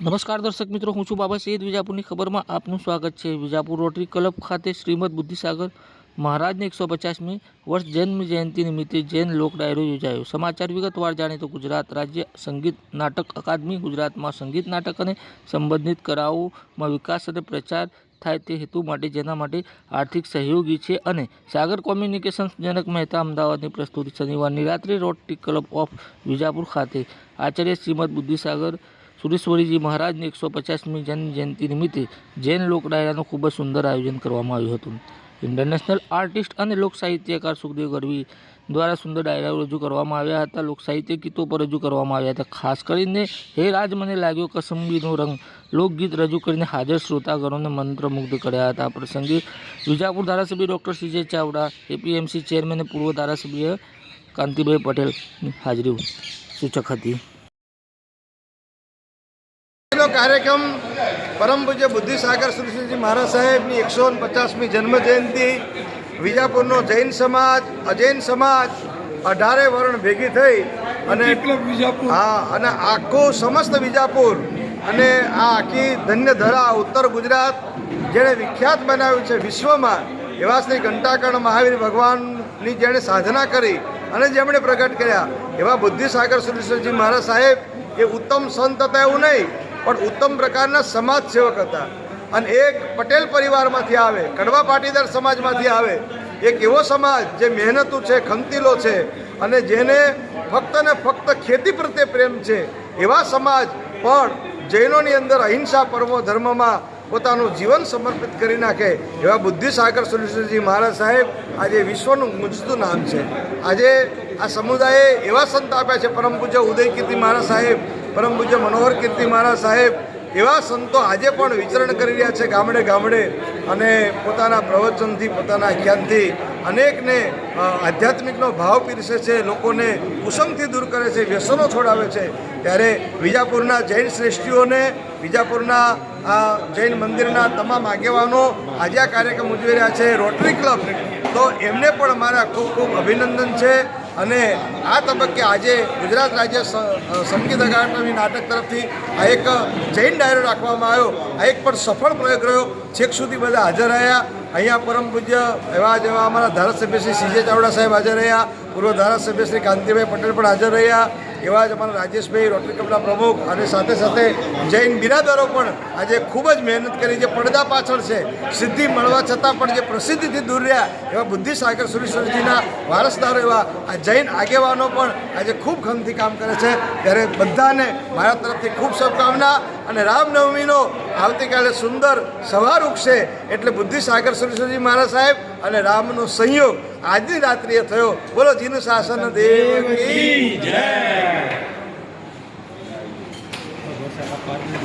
નમસ્કાર દર્શક મિત્રો, હું છું બાબા સૈયદ. વિજાપુરની ખબરમાં આપનું સ્વાગત છે. વિજાપુર રોટરી ક્લબ ખાતે શ્રીમદ બુદ્ધિસાગર મહારાજની 150મી વર્ષ જન્મ જયંતિ નિમિત્તે જૈન લોક ડાયરો યોજાયો. સમાચાર વિગતવાર જાણીએ તો ગુજરાત રાજ્ય સંગીત નાટક અકાદમી ગુજરાતમાં સંગીત નાટક અને સંબંધિત કલાઓમાં વિકાસ અને પ્રચાર થાય તે હેતુ માટે જેના માટે આર્થિક સહયોગી છે અને સાગર કોમ્યુનિકેશન્સ જનક મહેતા અમદાવાદની પ્રસ્તુતિ શનિવારની રાત્રે રોટરી ક્લબ ઓફ વિજાપુર ખાતે આચાર્ય શ્રીમદ બુદ્ધિસાગર સુરેશ્વરીજી મહારાજની 150મી જન્મ જયંતિ નિમિત્તે જૈન લોક ડાયરાનું ખૂબ જ સુંદર આયોજન કરવામાં આવ્યું હતું. ઇન્ટરનેશનલ આર્ટિસ્ટ અને લોક સાહિત્યકાર સુખદેવ ગઢવી દ્વારા સુંદર ડાયરાઓ રજૂ કરવામાં આવ્યા હતા. લોક સાહિત્ય ગીતો પર રજૂ કરવામાં આવ્યા હતા. ખાસ કરીને હે રાજ મને લાગ્યો કસંબીનો રંગ લોકગીત રજૂ કરીને હાજર શ્રોતાગણોને મંત્રમુગ્ધ કર્યા હતા. આ પ્રસંગે વિજાપુર ધારાસભ્ય doctor CJ Chavda, APMC chairman અને પૂર્વ ધારાસભ્ય કાંતિભાઈ પટેલની હાજરી સૂચક હતી. કાર્યક્રમ પરમ પૂજ્ય બુદ્ધિસાગર સુરેશ્વરજી મહારાજ સાહેબની 150મી જન્મ જયંતિ વિજાપુરનો જૈન સમાજ, અજૈન સમાજ 18 વર્ણ ભેગી થઈ અને અને આખું સમસ્ત વિજાપુર અને આ આખી ધન્ય ધરા ઉત્તર ગુજરાત જેણે વિખ્યાત બનાવ્યું છે વિશ્વમાં, એવા શ્રી ઘંટાકર્ણ મહાવીર ભગવાનની જેણે સાધના કરી અને જેમણે પ્રગટ કર્યા એવા બુદ્ધિસાગર સુરેશ્વરજી મહારાજ સાહેબ એ ઉત્તમ સંત હતા એવું નહીં, પણ ઉત્તમ પ્રકારના સમાજ સેવક હતા. અને એક પટેલ પરિવારમાંથી આવે, કડવા પાટીદાર સમાજમાંથી આવે, એક એવો સમાજ જે મહેનતુ છે, ખંતીલો છે અને જેને ફક્ત ને ફક્ત ખેતી પ્રત્યે પ્રેમ છે, એવા સમાજ પણ જૈનોની અંદર અહિંસા પરમો ધર્મમાં પોતાનું જીવન સમર્પિત કરી નાખે એવા બુદ્ધિસાગર સુરેશ્વરજી મહારાજ સાહેબ આજે વિશ્વનું ગુંજતું નામ છે. આજે આ સમુદાયે એવા સંત આપ્યા છે, પરમ પૂજ્ય ઉદય કીર્તિ મહારાજ સાહેબ, પરમ પૂજ્ય મનોહર કીર્તિ મહારાજ સાહેબ, એવા સંતો આજે પણ વિચરણ કરી રહ્યા છે ગામડે ગામડે અને પોતાના પ્રવચનથી, પોતાના આખ્યાનથી અનેકને આધ્યાત્મિકનો ભાવ પીરસે છે, લોકોને કુસંગથી દૂર કરે છે, વ્યસનો છોડાવે છે. ત્યારે વિજાપુરના જૈન શ્રેષ્ઠીઓને, વિજાપુરના આ જૈન મંદિરના તમામ આગેવાનો આજે આ કાર્યક્રમ ઉજવી રહ્યા છે, રોટરી ક્લબ, તો એમને પણ મારા ખૂબ ખૂબ અભિનંદન છે. અને આ તબક્કે આજે ગુજરાત રાજ્ય સંગીત અકાદમી નાટક તરફથી આ એક જૈન ડાયરો રાખવામાં આવ્યો. આ એક પણ સફળ પ્રયોગ રહ્યો. છેક સુધી બધા હાજર રહ્યા. અહીંયા પરમ પૂજ્ય એવા જેવા અમારા ધારાસભ્ય શ્રી સીજે ચાવડા સાહેબ હાજર રહ્યા, પૂર્વ ધારાસભ્ય શ્રી કાંતિભાઈ પટેલ પણ હાજર રહ્યા, એવા જ અમારા રાજેશભાઈ રોટરી ક્લબના પ્રમુખ અને સાથે સાથે જૈન બિરાદરો પણ આજે ખૂબ જ મહેનત કરી. જે પડદા પાછળ છે, સિદ્ધિ મળવા છતાં પણ જે પ્રસિદ્ધિથી દૂર રહ્યા એવા બુદ્ધિસાગર સુરેશ્વરજીના વારસદારો એવા આ જૈન આગેવાનો પણ આજે ખૂબ ખમથી કામ કરે છે. ત્યારે બધાને મારા તરફથી ખૂબ શુભકામના. અને રામનવમીનો આવતીકાલે સુંદર સવાર ઉગશે એટલે બુદ્ધિસાગર સુરેશ્વરજી મહારાજ સાહેબ અને રામનો સંયોગ આજની રાત્રિએ થયો. બોલો જીનું શાસન દેવ કી જય.